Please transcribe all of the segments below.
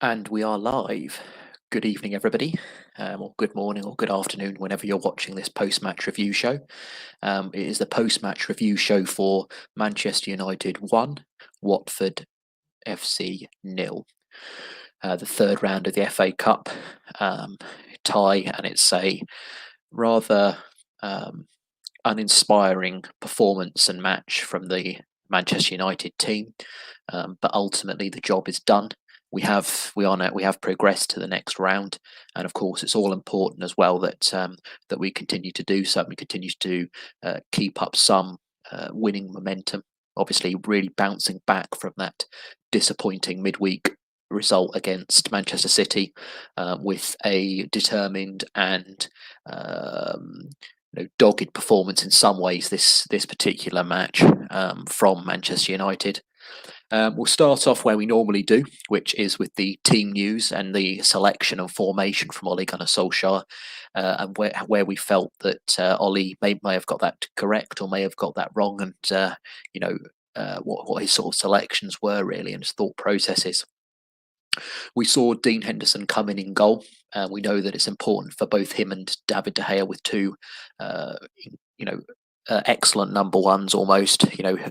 And we are live. Good evening, everybody, or good morning, or good afternoon, whenever you're watching this post-match review show. It is the post-match review show for Manchester United 1, Watford FC 0. The third round of the FA Cup tie, and it's a rather uninspiring performance and match from the Manchester United team. But ultimately, the job is done. We have progressed to the next round, and of course, it's all important as well that that we continue to do so. We continue to keep up some winning momentum. Obviously, really bouncing back from that disappointing midweek result against Manchester City, with a determined and dogged performance in some ways this particular match from Manchester United. We'll start off where we normally do, which is with the team news and the selection and formation from Ole Gunnar Solskjaer, and where we felt that Ole may have got that correct or may have got that wrong, and what his sort of selections were really and his thought processes. We saw Dean Henderson come in goal. We know that it's important for both him and David De Gea with two, you know, excellent number ones almost.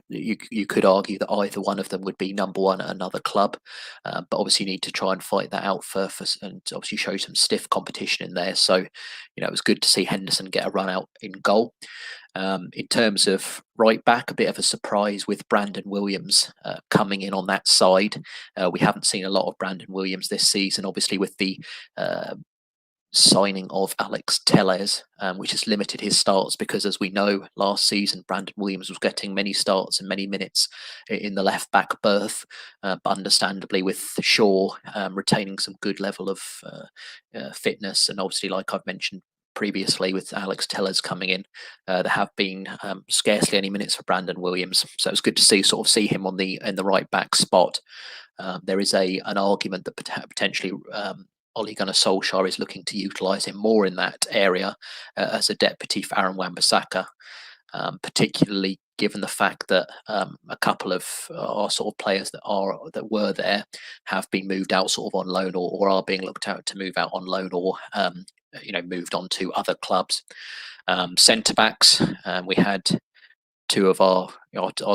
You could argue that either one of them would be number one at another club, but obviously you need to try and fight that out for and obviously show some stiff competition in there. So, it was good to see Henderson get a run out in goal. In terms of right back, a bit of a surprise with Brandon Williams coming in on that side. We haven't seen a lot of Brandon Williams this season, obviously with the signing of Alex Telles, which has limited his starts because, as we know, last season Brandon Williams was getting many starts and many minutes in the left back berth, but understandably with Shaw retaining some good level of fitness, and obviously, like I've mentioned previously, with Alex Telles coming in, there have been scarcely any minutes for Brandon Williams, so it's good to see him in the right back spot. There is an argument that potentially Ole Gunnar Solskjaer is looking to utilise him more in that area as a deputy for Aaron Wan-Bissaka, particularly given the fact that a couple of our sort of players that were there have been moved out sort of on loan, or are being looked at to move out on loan, or moved on to other clubs. Centre backs, we had two of our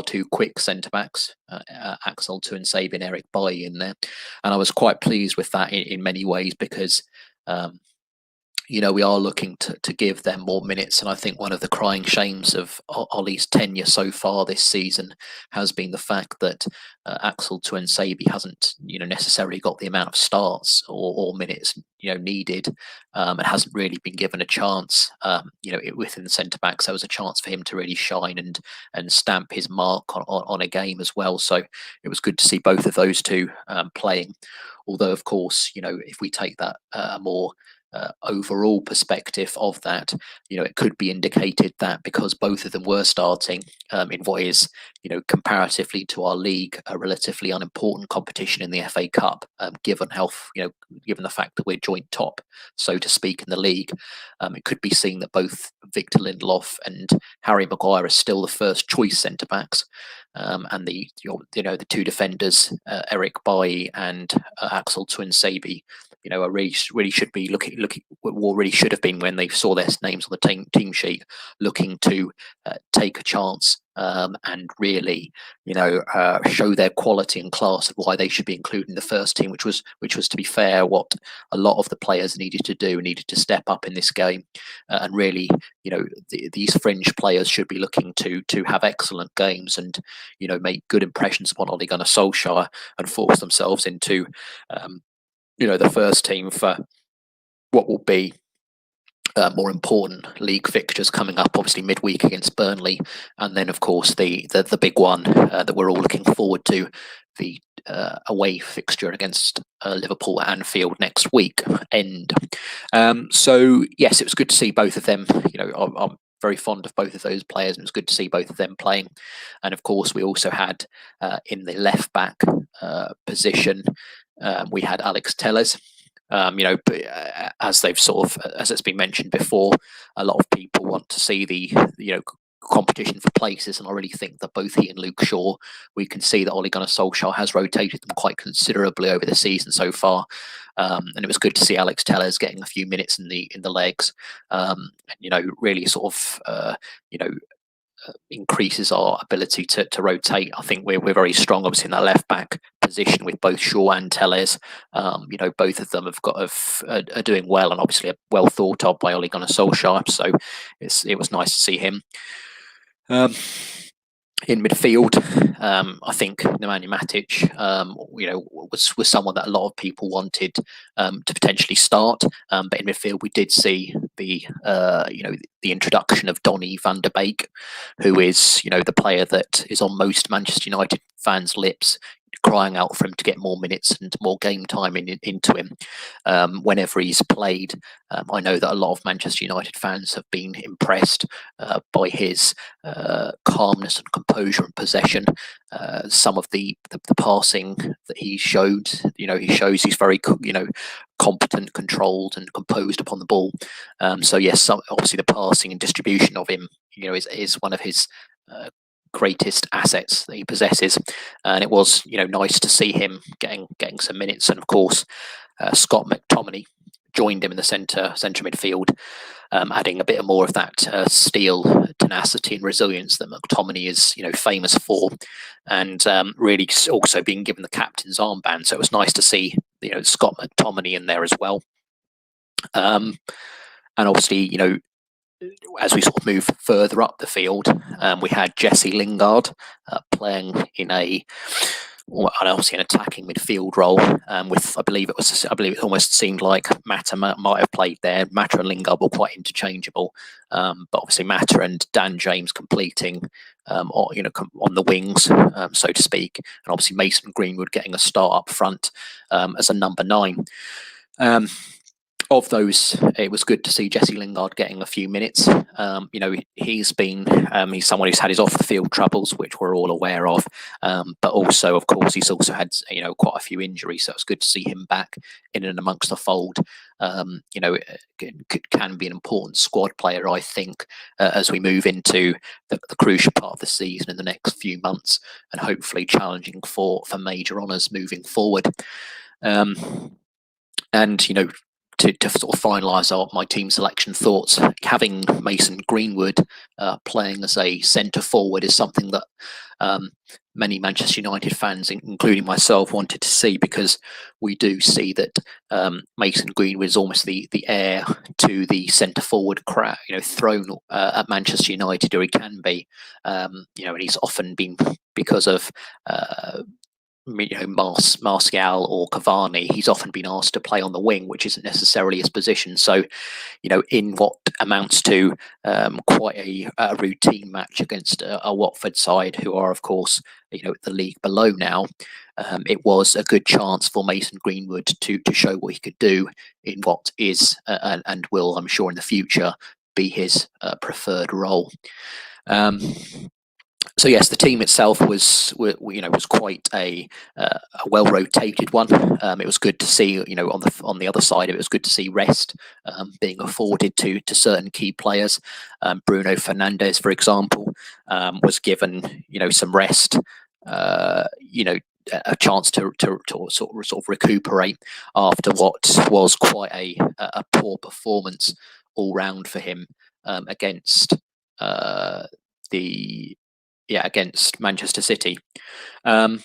two quick centre backs, Axel Tuanzebe and Eric Bailly in there, and I was quite pleased with that in many ways because we are looking to give them more minutes, and I think one of the crying shames of Ole's tenure so far this season has been the fact that Axel Tuanzebe hasn't necessarily got the amount of starts or minutes needed, and hasn't really been given a chance. Within the centre backs, there was a chance for him to really shine and stamp his mark on a game as well. So it was good to see both of those two playing. Although, of course, if we take that more overall perspective of that, it could be indicated that because both of them were starting in what is, comparatively to our league, a relatively unimportant competition in the FA Cup, given given the fact that we're joint top, so to speak, in the league, it could be seen that both Victor Lindelof and Harry Maguire are still the first choice centre backs, and the two defenders, Eric Bailly and Axel Tuanzebe, really should be really should have been, when they saw their names on the team sheet, looking to take a chance and really, show their quality and class of why they should be included in the first team, which was, to be fair, what a lot of the players needed to step up in this game, and really, these fringe players should be looking to have excellent games and make good impressions upon Ole Gunnar Solskjaer and force themselves into the first team for what will be more important league fixtures coming up, obviously midweek against Burnley, and then of course the big one that we're all looking forward to, the away fixture against Liverpool at Anfield next week end. So yes, it was good to see both of them. I'm very fond of both of those players, and it was good to see both of them playing. And of course, we also had in the left back position, we had Alex Telles. As it's been mentioned before, a lot of people want to see the competition for places, and I really think that both he and Luke Shaw, we can see that Ole Gunnar Solskjaer has rotated them quite considerably over the season so far, and it was good to see Alex Telles getting a few minutes in the legs, really sort of increases our ability to rotate. I think we're very strong, obviously, in that left back position with both Shaw and Telles. Both of them are doing well, and obviously are well thought of by Ole Gunnar Solskjaer. So it was nice to see him. In midfield, I think Nemanja Matic, was someone that a lot of people wanted to potentially start. But in midfield, we did see the introduction of Donny van der Beek, who is the player that is on most Manchester United fans' lips, crying out for him to get more minutes and more game time into him whenever he's played. I know that a lot of Manchester United fans have been impressed by his calmness and composure and possession. Some of the passing that he showed, he shows he's very competent, controlled, and composed upon the ball. So yes, obviously the passing and distribution of him, is one of his greatest assets that he possesses, and it was nice to see him getting some minutes. And of course, Scott McTominay joined him in the centre midfield, adding a bit more of that steel, tenacity, and resilience that McTominay is famous for, and really also being given the captain's armband. So it was nice to see Scott McTominay in there as well. And obviously, as we sort of move further up the field, we had Jesse Lingard playing in obviously an attacking midfield role. With I believe it almost seemed like Mata might have played there. Mata and Lingard were quite interchangeable, but obviously Mata and Dan James completing on the wings, so to speak, and obviously Mason Greenwood getting a start up front as a number 9. Of those, it was good to see Jesse Lingard getting a few minutes. He's someone who's had his off-the-field troubles, which we're all aware of, but also, of course, he's also had quite a few injuries. So it's good to see him back in and amongst the fold. Can be an important squad player, I think, as we move into the crucial part of the season in the next few months, and hopefully challenging for major honours moving forward. To sort of finalise my team selection thoughts, having Mason Greenwood playing as a centre forward is something that many Manchester United fans, including myself, wanted to see, because we do see that Mason Greenwood is almost the heir to the centre forward crowd, thrown at Manchester United, or he can be, and he's often been, because of Martial or Cavani, he's often been asked to play on the wing, which isn't necessarily his position. So, in what amounts to quite a routine match against a Watford side, who are, of course, the league below now, it was a good chance for Mason Greenwood to show what he could do in what is and will, I'm sure, in the future be his preferred role. So yes, the team itself was quite a well rotated one. It was good to see, on the other side of it was good to see rest being afforded to certain key players. Bruno Fernandes, for example, was given some rest. A chance to sort of recuperate after what was quite a poor performance all round for him against against Manchester City. And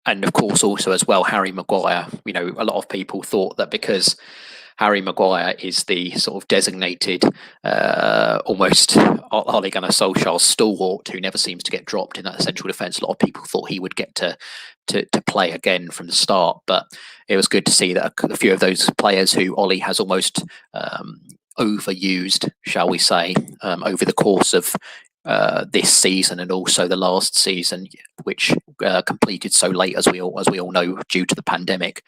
of course, also as well, Harry Maguire. A lot of people thought that because Harry Maguire is the sort of designated, almost Ole Gunnar Solskjaer's stalwart, who never seems to get dropped in that central defence, a lot of people thought he would get to play again from the start. But it was good to see that a few of those players who Ole has almost overused, shall we say, over the course of this season and also the last season, which completed so late, as we all know, due to the pandemic.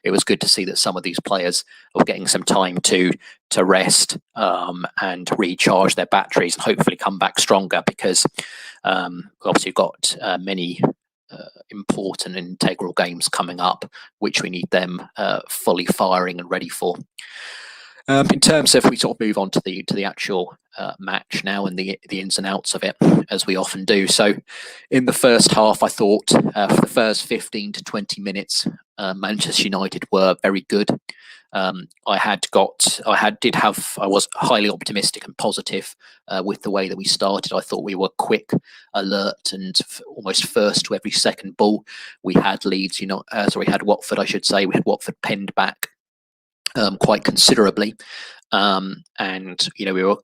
It was good to see that some of these players were getting some time to rest and recharge their batteries and hopefully come back stronger, because obviously you've got many important and integral games coming up, which we need them fully firing and ready for. In terms of, we sort of move on to the actual match now and the ins and outs of it, as we often do. So, in the first half, I thought for the first 15 to 20 minutes, Manchester United were very good. I was highly optimistic and positive with the way that we started. I thought we were quick, alert, and almost first to every second ball. We had Leeds, we had Watford, I should say. We had Watford pinned back quite considerably, and we were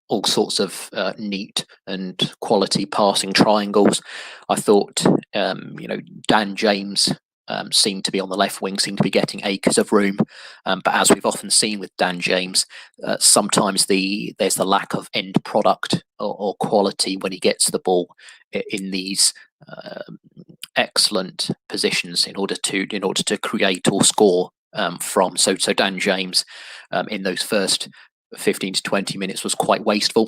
all sorts of neat and quality passing triangles. I thought, Dan James seemed to be on the left wing, seemed to be getting acres of room. But as we've often seen with Dan James, sometimes there's the lack of end product or quality when he gets the ball in these excellent positions in order to create or score from. So Dan James in those first 15 to 20 minutes was quite wasteful.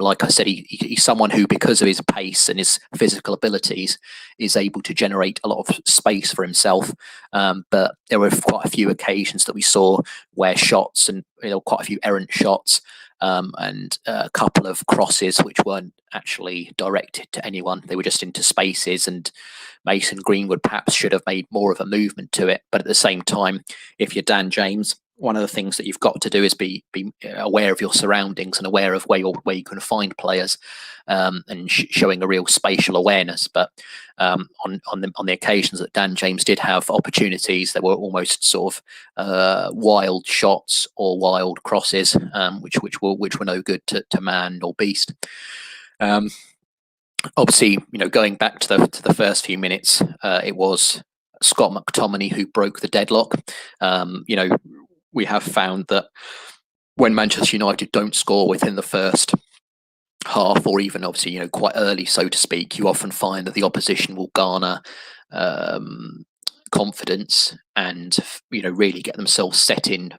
Like I said, he's someone who, because of his pace and his physical abilities, is able to generate a lot of space for himself. But there were quite a few occasions that we saw where shots and quite a few errant shots and a couple of crosses which weren't actually directed to anyone. They were just into spaces, and Mason Greenwood perhaps should have made more of a movement to it. But at the same time, if you're Dan James, one of the things that you've got to do is be aware of your surroundings and aware of where you can find players, and showing a real spatial awareness. But on the occasions that Dan James did have opportunities, there were almost sort of wild shots or wild crosses, which were no good to man or beast. Obviously, going back to the first few minutes, it was Scott McTominay who broke the deadlock. We have found that when Manchester United don't score within the first half, or even obviously quite early, so to speak, you often find that the opposition will garner confidence and really get themselves set in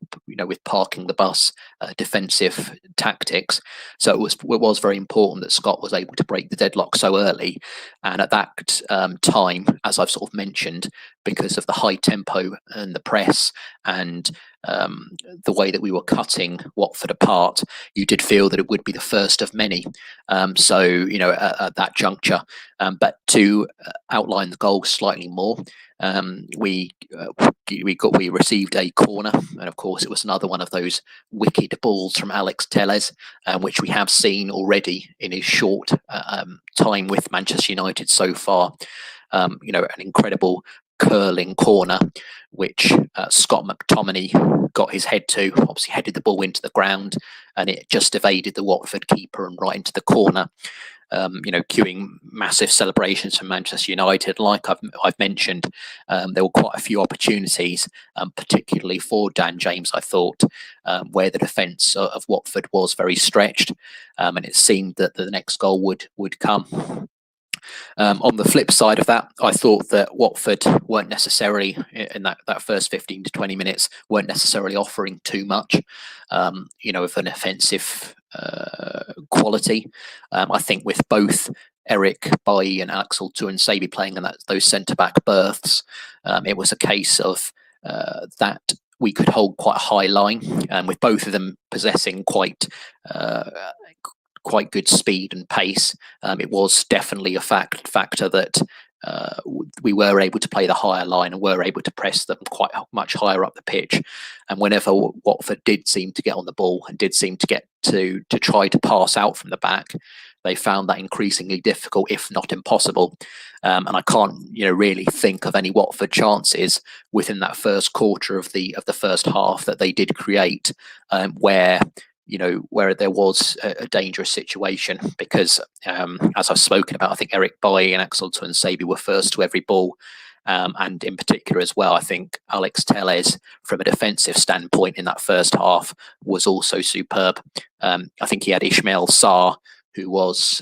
with parking the bus defensive tactics. So it was very important that Scott was able to break the deadlock so early, and at that time, as I've sort of mentioned, because of the high tempo and the press and the way that we were cutting Watford apart, you did feel that it would be the first of many. At that juncture, but to outline the goal slightly more, we received a corner, and of course it was another one of those wicked balls from Alex Telles, which we have seen already in his short time with Manchester United so far. An incredible curling corner, which Scott McTominay got his head to, obviously headed the ball into the ground, and it just evaded the Watford keeper and right into the corner. Cueing massive celebrations from Manchester United. Like I've mentioned, there were quite a few opportunities, particularly for Dan James, I thought, where the defence of Watford was very stretched, and it seemed that the next goal would come. On the flip side of that, I thought that Watford weren't necessarily, in that first 15 to 20 minutes, weren't necessarily offering too much, of an offensive quality. I think with both Eric Bailly and Axel Tuanzebe playing in those centre-back berths, it was a case of that we could hold quite a high line, with both of them possessing quite good speed and pace. It was definitely a factor that we were able to play the higher line and were able to press them quite much higher up the pitch. And whenever Watford did seem to get on the ball and did seem to get to try to pass out from the back, they found that increasingly difficult, if not impossible. And I can't, really think of any Watford chances within that first quarter of the first half that they did create, where there was a dangerous situation, because as I've spoken about, I think Eric Bailly and Axel Tuanzebe were first to every ball, and in particular as well, I think Alex Telles, from a defensive standpoint in that first half, was also superb. I think he had Ismail Sarr, who was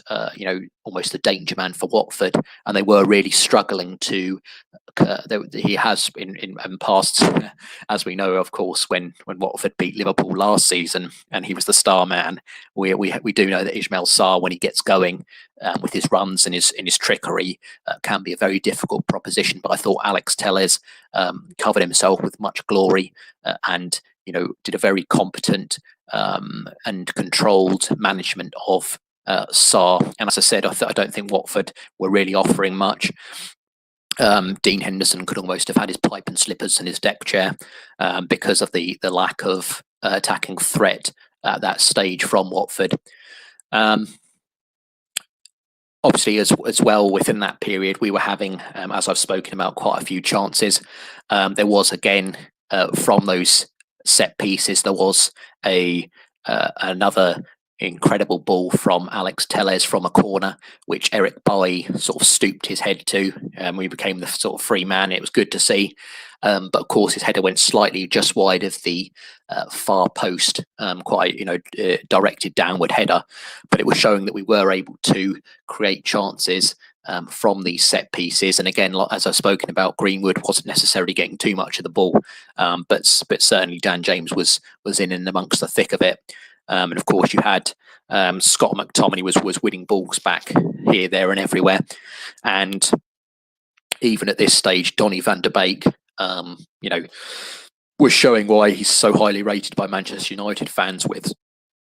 almost the danger man for Watford, and they were really struggling to. He has in past, as we know, of course, when Watford beat Liverpool last season, and he was the star man. We do know that Ismail Sarr, when he gets going with his runs and his trickery, can be a very difficult proposition. But I thought Alex Telles covered himself with much glory, and did a very competent and controlled management of Sarr. And as I said, I don't think Watford were really offering much. Dean Henderson could almost have had his pipe and slippers in his deck chair because of the lack of attacking threat at that stage from Watford. Obviously, as well, within that period, we were having, as I've spoken about, quite a few chances. There was, again, from those set pieces, there was another incredible ball from Alex Telles from a corner, which Eric Bailly sort of stooped his head to. We became the sort of free man. It was good to see. But of course, his header went slightly just wide of the far post, quite directed downward header. But it was showing that we were able to create chances from these set pieces. And again, as I've spoken about, Greenwood wasn't necessarily getting too much of the ball, but certainly Dan James was in amongst the thick of it. And of course, you had Scott McTominay was winning balls back here, there, and everywhere. And even at this stage, Donny van der Beek, was showing why he's so highly rated by Manchester United fans, with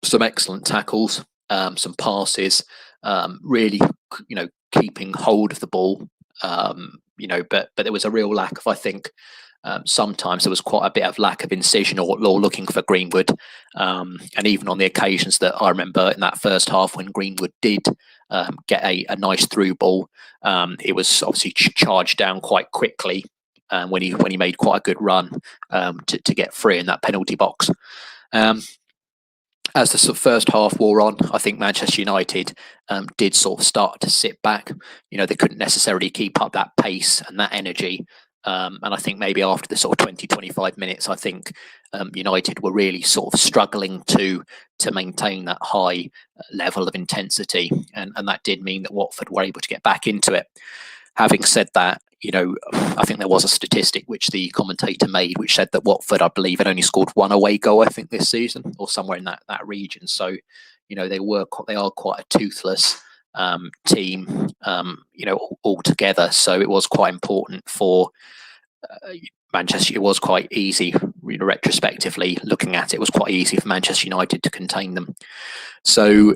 some excellent tackles, some passes, really, keeping hold of the ball. But there was a real lack of, I think, sometimes there was quite a bit of lack of incision or looking for Greenwood. And even on the occasions that I remember in that first half when Greenwood did get a nice through ball, it was obviously charged down quite quickly when he made quite a good run to get free in that penalty box. As the sort of first half wore on, I think Manchester United did sort of start to sit back. They couldn't necessarily keep up that pace and that energy. And I think maybe after the sort of 20-25 minutes, I think United were really sort of struggling to maintain that high level of intensity. And that did mean that Watford were able to get back into it. Having said that, I think there was a statistic which the commentator made, which said that Watford, I believe, had only scored one away goal, I think, this season, or somewhere in that region. So, they are quite a toothless team, altogether. So it was quite important for Manchester. It was quite easy, retrospectively looking at it, was quite easy for Manchester United to contain them. So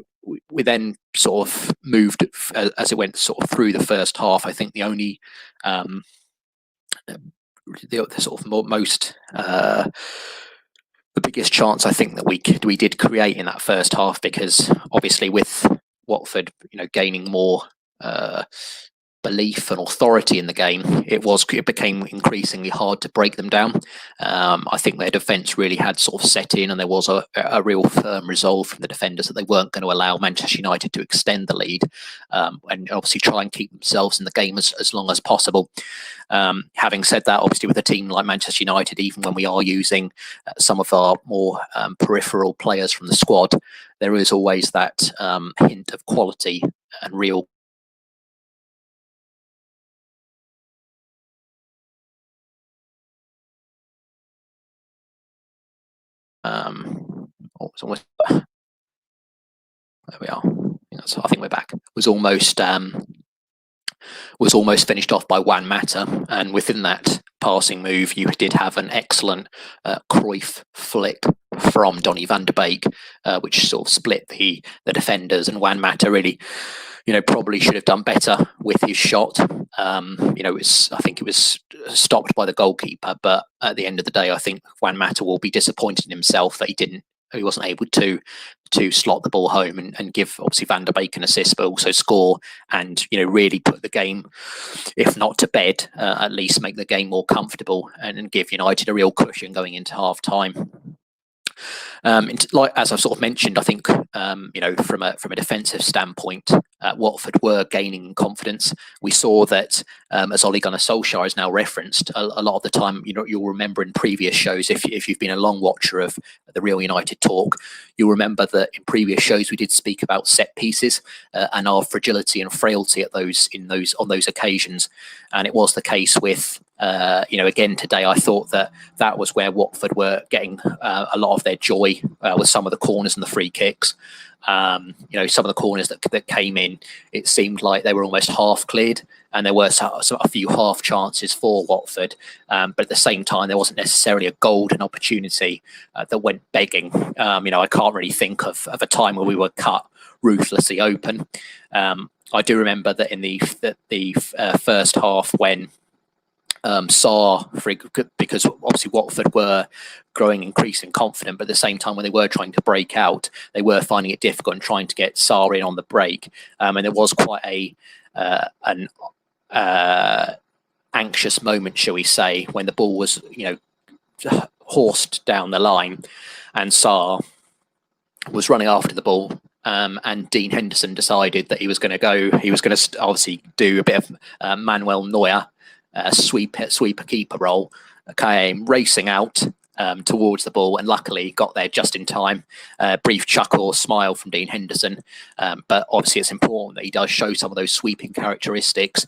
we then sort of moved as it went sort of through the first half. I think the only the sort of most the biggest chance I think that we did create in that first half, because obviously with Watford, gaining more belief and authority in the game, it became increasingly hard to break them down. I think their defence really had sort of set in, and there was a real firm resolve from the defenders that they weren't going to allow Manchester United to extend the lead, and obviously try and keep themselves in the game as long as possible. Having said that, obviously with a team like Manchester United, even when we are using some of our more peripheral players from the squad, there is always that hint of quality and real it's almost, there we are. I think we're back. Was almost finished off by Juan Mata, and within that passing move, you did have an excellent Cruyff flick from Donny van der Beek, which sort of split the defenders, and Juan Mata really, probably should have done better with his shot. I think it was stopped by the goalkeeper, but at the end of the day, I think Juan Mata will be disappointed in himself that he wasn't able to slot the ball home and give obviously Van der Beek an assist, but also score and really put the game, if not to bed, at least make the game more comfortable and give United a real cushion going into half time. Like as I've sort of mentioned, I think from a defensive standpoint, Watford were gaining confidence. We saw that, as Ole Gunnar Solskjaer has now referenced a lot of the time, you'll remember in previous shows, if you've been a long watcher of the Real United talk, you'll remember that in previous shows we did speak about set pieces and our fragility and frailty on those occasions, and it was the case with Again today, I thought that was where Watford were getting a lot of their joy with some of the corners and the free kicks. Some of the corners that came in, it seemed like they were almost half cleared, and there were a few half chances for Watford. But at the same time, there wasn't necessarily a golden opportunity that went begging. I can't really think of a time where we were cut ruthlessly open. I do remember that in the first half when because obviously Watford were growing increasing confident, but at the same time when they were trying to break out, they were finding it difficult and trying to get Sarr in on the break. And there was quite an anxious moment, shall we say, when the ball was horsed down the line and Sarr was running after the ball. And Dean Henderson decided that he was going to obviously do a bit of Manuel Neuer sweeper keeper role. Came racing out towards the ball, and luckily got there just in time. Brief chuckle or smile from Dean Henderson, but obviously it's important that he does show some of those sweeping characteristics,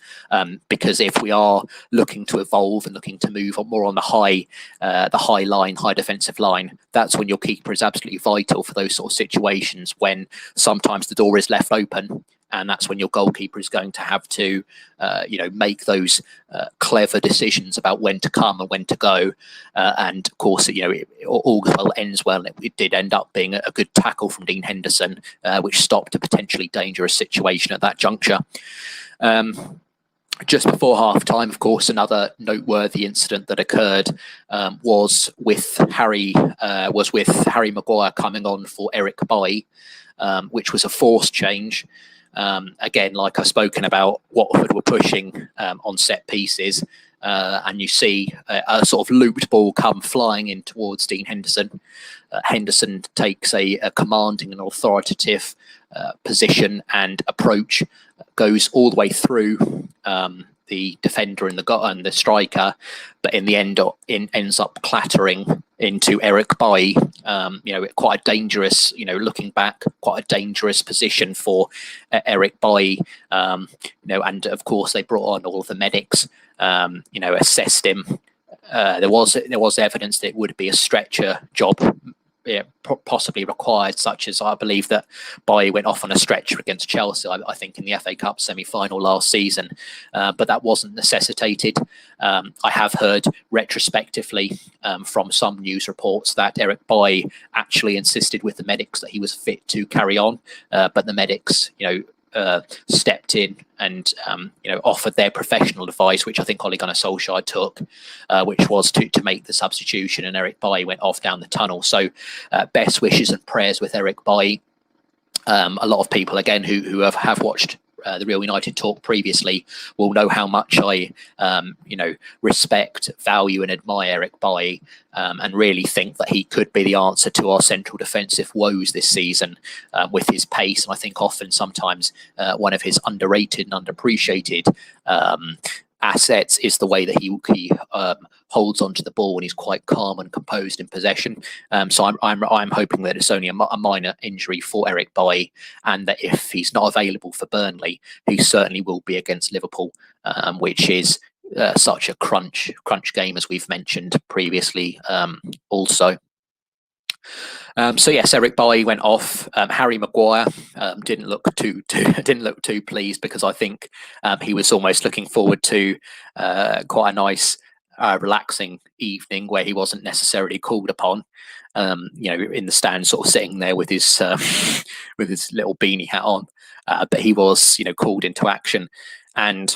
because if we are looking to evolve and looking to move on more on the high defensive line, that's when your keeper is absolutely vital for those sort of situations when sometimes the door is left open. And that's when your goalkeeper is going to have to, make those clever decisions about when to come and when to go. And of course, it all well ends well. It did end up being a good tackle from Dean Henderson, which stopped a potentially dangerous situation at that juncture. Just before half time, of course, another noteworthy incident that occurred was with Harry Maguire coming on for Eric Bailly, which was a forced change. Again, like I've spoken about, Watford were pushing on set pieces, and you see a sort of looped ball come flying in towards Dean Henderson. Henderson takes a commanding and authoritative position and approach, goes all the way through the defender and the striker, but in the end ends up clattering into Eric Bailly. Quite a dangerous, looking back, quite a dangerous position for Eric Bailly. And of course they brought on all of the medics, assessed him. There was evidence that it would be a stretcher job, possibly required, such as I believe that Bailly went off on a stretcher against Chelsea, I think in the FA Cup semi-final last season, but that wasn't necessitated. I have heard retrospectively from some news reports that Eric Bailly actually insisted with the medics that he was fit to carry on, but the medics, stepped in and offered their professional advice, which I think Ole Gunnar Solskjaer took, which was to make the substitution, and Eric Bailly went off down the tunnel. So best wishes and prayers with Eric Bailly. A lot of people, again, who have watched the Real United talk previously will know how much I respect, value and admire Eric Bailly, and really think that he could be the answer to our central defensive woes this season, with his pace, and I think often sometimes one of his underrated and underappreciated assets is the way that he holds onto the ball and he's quite calm and composed in possession. So I'm hoping that it's only a minor injury for Eric Bailly, and that if he's not available for Burnley, he certainly will be against Liverpool, which is such a crunch game, as we've mentioned previously. Also. So yes, Eric Bailly went off. Harry Maguire didn't look too pleased, because I think he was almost looking forward to quite a nice, relaxing evening where he wasn't necessarily called upon. In the stand, sort of sitting there with his little beanie hat on, but he was called into action, and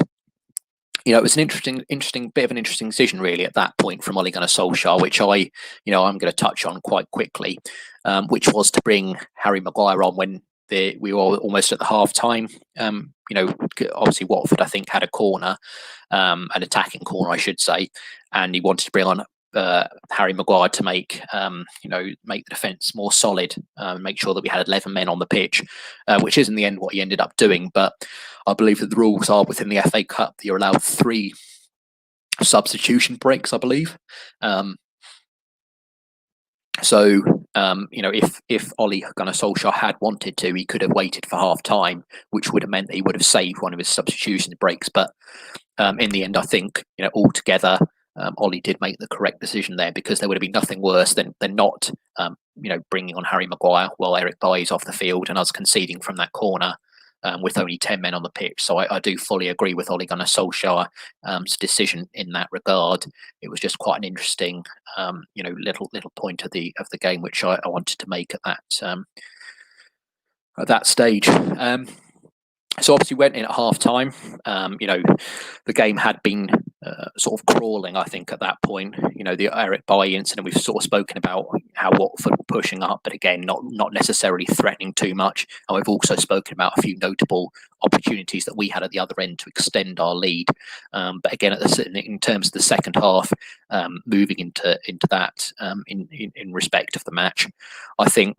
it was an interesting decision really at that point from Ole Gunnar Solskjaer, which I'm going to touch on quite quickly, which was to bring Harry Maguire on when we were almost at the half time. Obviously Watford, I think, had a corner, an attacking corner, I should say, and he wanted to bring on Harry Maguire to make the defence more solid, make sure that we had 11 men on the pitch, which is in the end what he ended up doing. But I believe that the rules are within the FA Cup that you're allowed 3 substitution breaks, I believe. So if Ole Gunnar Solskjaer had wanted to, he could have waited for half time, which would have meant that he would have saved one of his substitution breaks. But in the end, I think altogether, Ollie did make the correct decision there, because there would have been nothing worse than not bringing on Harry Maguire while Eric Bailly's off the field and us conceding from that corner. With only 10 men on the pitch. So I do fully agree with Ole Gunnar Solskjaer's decision in that regard. It was just quite an interesting, little point of the game, which I wanted to make at that stage. So obviously went in at half time. The game had been sort of crawling, I think, at that point. The Eric Bailly incident, we've sort of spoken about how Watford were pushing up, but again, not necessarily threatening too much. And we've also spoken about a few notable opportunities that we had at the other end to extend our lead. But again, in terms of the second half, moving into that in respect of the match, I think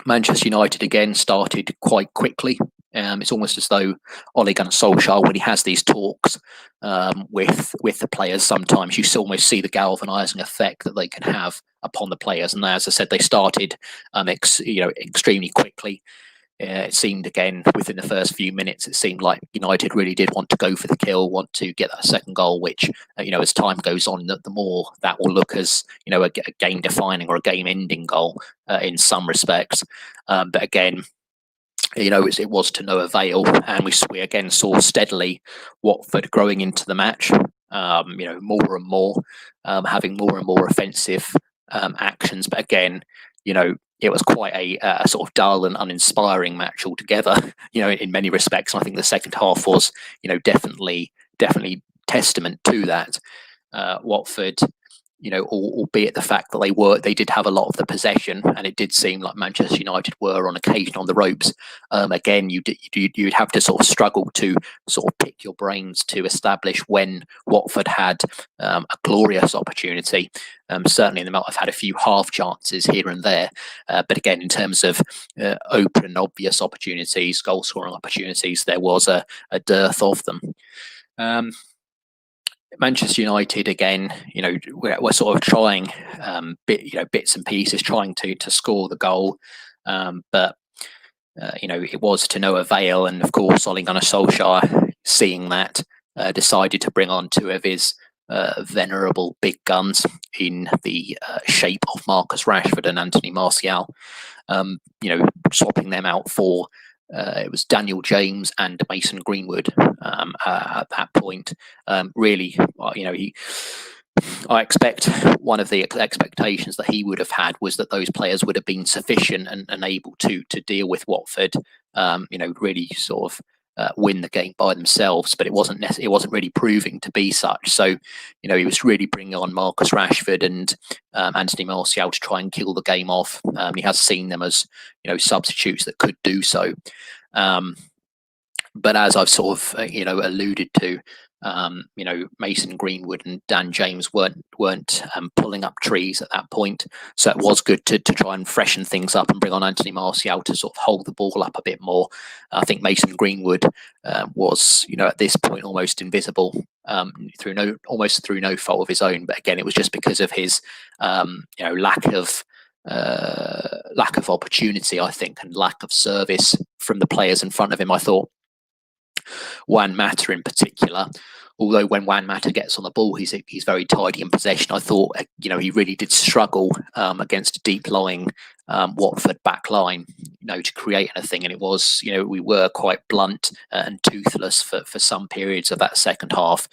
Manchester United again started quite quickly. It's almost as though Ole Gunnar Solskjaer, when he has these talks with the players, sometimes you almost see the galvanising effect that they can have upon the players. And as I said, they started extremely quickly. It seemed, again, within the first few minutes, it seemed like United really did want to go for the kill, want to get that second goal, which, as time goes on, the more that will look as, a game-defining or a game-ending goal in some respects. But again, it was to no avail, and we again saw steadily Watford growing into the match, more and more, having more and more offensive actions. But again, it was quite a sort of dull and uninspiring match altogether, in many respects. And I think the second half was, definitely testament to that. Watford, albeit the fact that they did have a lot of the possession, and it did seem like Manchester United were on occasion on the ropes. Again, you'd have to sort of struggle to sort of pick your brains to establish when Watford had a glorious opportunity. Certainly, they might have had a few half chances here and there, but again, in terms of open and obvious opportunities, goal scoring opportunities, there was a dearth of them. Manchester United, again, we're sort of trying bits and pieces, trying to score the goal, but it was to no avail. And of course, Ole Gunnar Solskjaer, seeing that, decided to bring on two of his venerable big guns in the shape of Marcus Rashford and Anthony Martial, swapping them out for it was Daniel James and Mason Greenwood at that point. Really, I expect one of the expectations that he would have had was that those players would have been sufficient and able to deal with Watford. Really sort of win the game by themselves, but it wasn't really proving to be such. So, he was really bringing on Marcus Rashford and Anthony Martial to try and kill the game off. He has seen them as substitutes that could do so. But as I've sort of alluded to, Mason Greenwood and Dan James weren't pulling up trees at that point. So it was good to try and freshen things up and bring on Anthony Martial to sort of hold the ball up a bit more. I think Mason Greenwood was, at this point, almost invisible through no fault of his own. But again, it was just because of his lack of opportunity, I think, and lack of service from the players in front of him. I thought Juan Mata in particular, although when Juan Mata gets on the ball, he's very tidy in possession. I thought he really did struggle against a deep lying Watford back line, to create anything. And it was, we were quite blunt and toothless for some periods of that second half,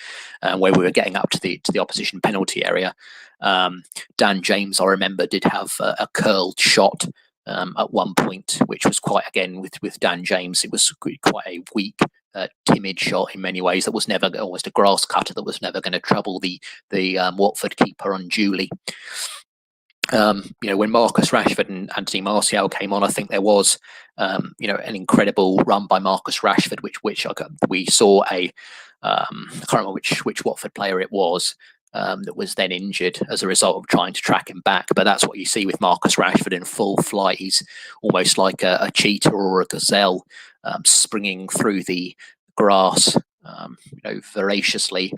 where we were getting up to the opposition penalty area. Dan James, I remember, did have a curled shot at one point, which was quite, again, with Dan James, it was quite a weak, timid shot in many ways. That was never, almost a grass cutter that was never going to trouble the Watford keeper unduly. When Marcus Rashford and Anthony Martial came on, I think there was, an incredible run by Marcus Rashford, which we saw I can't remember which Watford player it was, that was then injured as a result of trying to track him back. But that's what you see with Marcus Rashford in full flight. He's almost like a cheetah or a gazelle, springing through the grass, voraciously,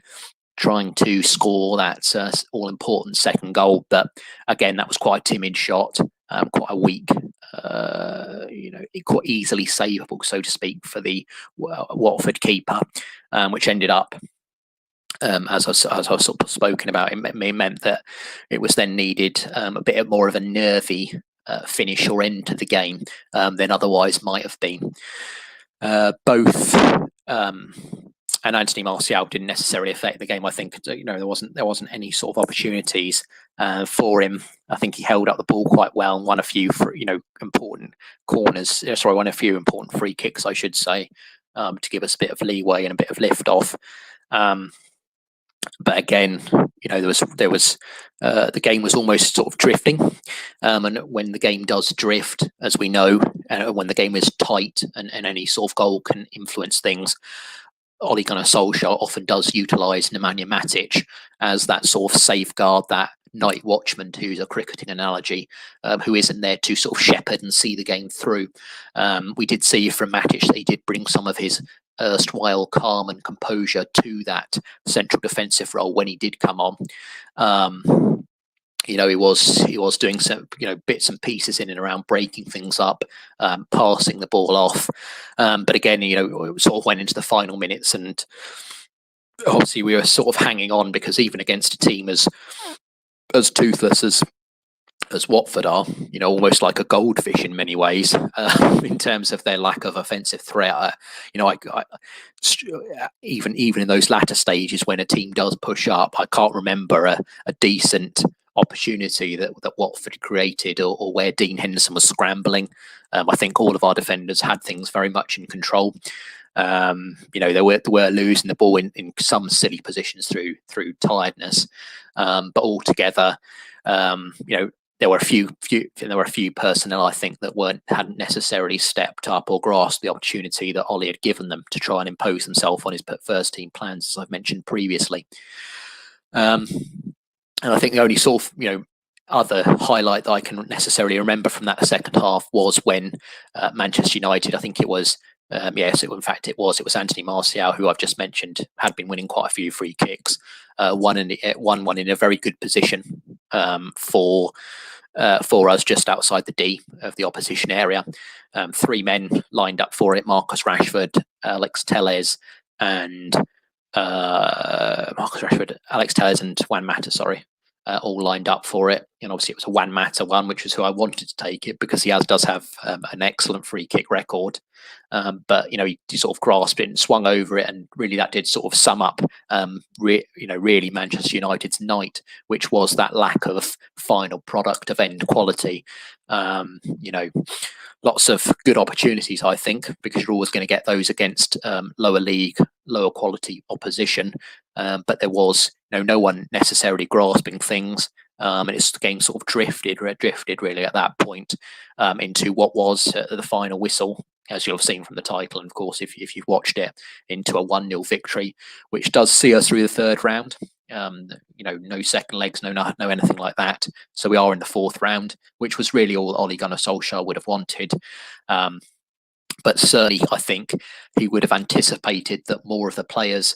trying to score that all-important second goal. But again, that was quite a timid shot, quite a weak, quite easily savable, so to speak, for the Watford keeper, which ended up as I sort of spoken about, it meant that it was then needed a bit more of a nervy finish or end to the game than otherwise might have been. Both and Anthony Martial didn't necessarily affect the game. I think there wasn't any sort of opportunities for him. I think he held up the ball quite well and won a few important corners. Won a few important free kicks, I should say, to give us a bit of leeway and a bit of lift off. But again, there was the game was almost sort of drifting, and when the game does drift, as we know, when the game is tight and any sort of goal can influence things, Ole Gunnar Solskjaer often does utilise Nemanja Matic as that sort of safeguard, that night watchman, to use a cricketing analogy, who isn't there to sort of shepherd and see the game through. We did see from Matic that he did bring some of his erstwhile calm and composure to that central defensive role when he did come on. He was doing some bits and pieces in and around breaking things up, passing the ball off. But again, it sort of went into the final minutes, and obviously we were sort of hanging on because even against a team as toothless as Watford are, almost like a goldfish in many ways, in terms of their lack of offensive threat. Even in those latter stages when a team does push up, I can't remember a decent opportunity that Watford created or where Dean Henderson was scrambling. I think all of our defenders had things very much in control. They were losing the ball in some silly positions through tiredness, but altogether, there were a few personnel, I think, that hadn't necessarily stepped up or grasped the opportunity that Ollie had given them to try and impose himself on his first team plans, as I've mentioned previously. And I think the only sort of other highlight that I can necessarily remember from that second half was when Manchester United, I think it was, it was Anthony Martial, who I've just mentioned, had been winning quite a few free kicks, won one in a very good position for us just outside the D of the opposition area. Three men lined up for it: Marcus Rashford, Alex Telles, and Juan Mata. All lined up for it, and obviously it was a Juan Mata one, which is who I wanted to take it because he does have an excellent free kick record. But he sort of grasped it and swung over it, and really that did sort of sum up, really Manchester United's night, which was that lack of final product of end quality. Lots of good opportunities, I think, because you're always going to get those against lower league, lower quality opposition. But there was no one necessarily grasping things, and the game sort of drifted really at that point into what was the final whistle, as you'll have seen from the title, and of course if you've watched it, into a 1-0 victory, which does see us through the third round. No second legs, no anything like that. So we are in the fourth round, which was really all Ole Gunnar Solskjaer would have wanted. But certainly, I think he would have anticipated that more of the players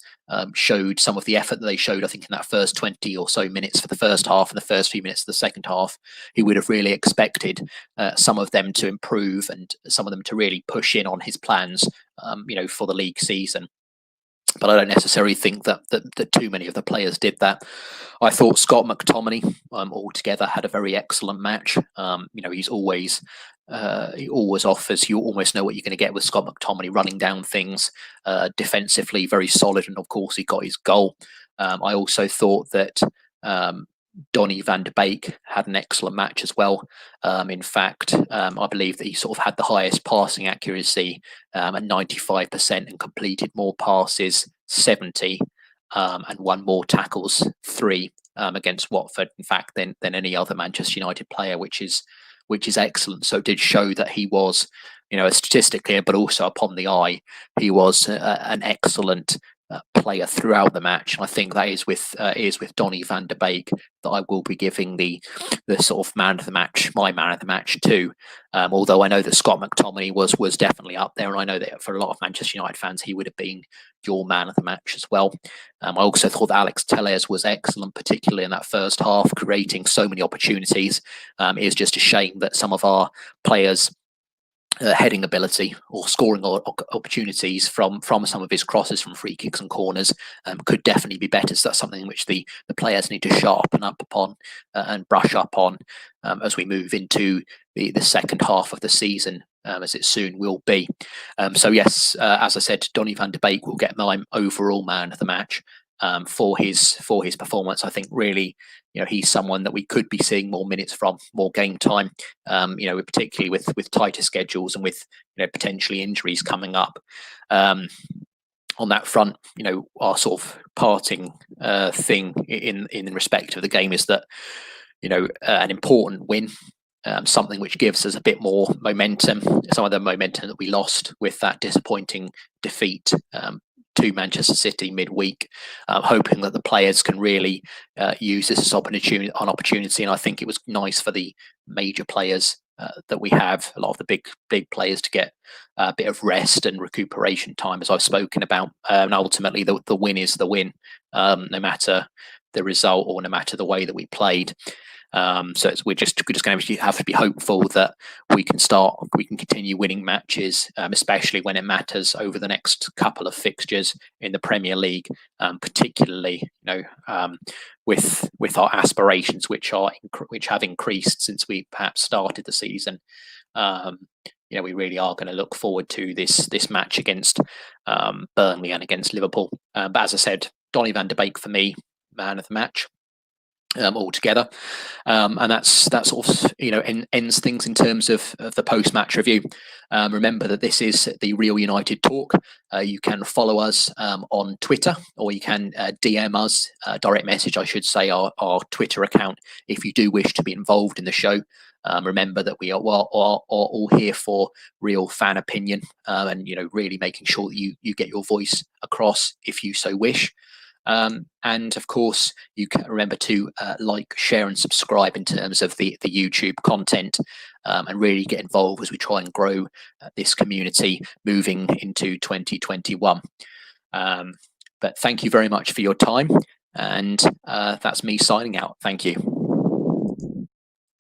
showed some of the effort that they showed. I think in that first 20 or so minutes for the first half and the first few minutes of the second half, he would have really expected some of them to improve and some of them to really push in on his plans, for the league season. But I don't necessarily think that too many of the players did that. I thought Scott McTominay altogether had a very excellent match. He always offers. You almost know what you're going to get with Scott McTominay, running down things, defensively very solid, and of course he got his goal. I also thought that Donny van de Beek had an excellent match as well. In fact, I believe that he sort of had the highest passing accuracy at 95% and completed more passes, 70, and won more tackles, 3, against Watford, in fact, than any other Manchester United player, which is excellent. So it did show that he was, statistically, but also upon the eye, he was an excellent player throughout the match. And I think that is with Donny van de Beek that I will be giving the sort of man of the match, my man of the match too. Although I know that Scott McTominay was definitely up there, and I know that for a lot of Manchester United fans, he would have been your man of the match as well. I also thought that Alex Telles was excellent, particularly in that first half, creating so many opportunities. It is just a shame that some of our players heading ability or scoring opportunities from some of his crosses from free kicks and corners could definitely be better. So that's something which the players need to sharpen up upon and brush up on as we move into the second half of the season, as it soon will be. So yes, as I said, Donny van de Beek will get my overall man of the match for his performance. I think really, he's someone that we could be seeing more minutes from, more game time. Particularly with tighter schedules and with potentially injuries coming up. On that front, our sort of parting thing in respect of the game is that an important win. Something which gives us a bit more momentum, some of the momentum that we lost with that disappointing defeat to Manchester City midweek, hoping that the players can really use this as an opportunity. And I think it was nice for the major players that we have, a lot of the big players, to get a bit of rest and recuperation time, as I've spoken about. And ultimately, the win is the win, no matter the result or no matter the way that we played. So we're just going to have to be hopeful that we can continue winning matches, especially when it matters over the next couple of fixtures in the Premier League, particularly with our aspirations, which have increased since we perhaps started the season. We really are going to look forward to this match against Burnley and against Liverpool. But as I said, Donny van de Beek for me, man of the match. Altogether, and that sort of ends things in terms of the post-match review. Remember that this is the Real United Talk. You can follow us on Twitter, or you can DM us, direct message, I should say, our Twitter account if you do wish to be involved in the show. Remember that we are all here for real fan opinion, and really making sure that you get your voice across if you so wish. And of course, you can remember to like, share, and subscribe in terms of the YouTube content, and really get involved as we try and grow this community moving into 2021. But thank you very much for your time, and that's me signing out. Thank you.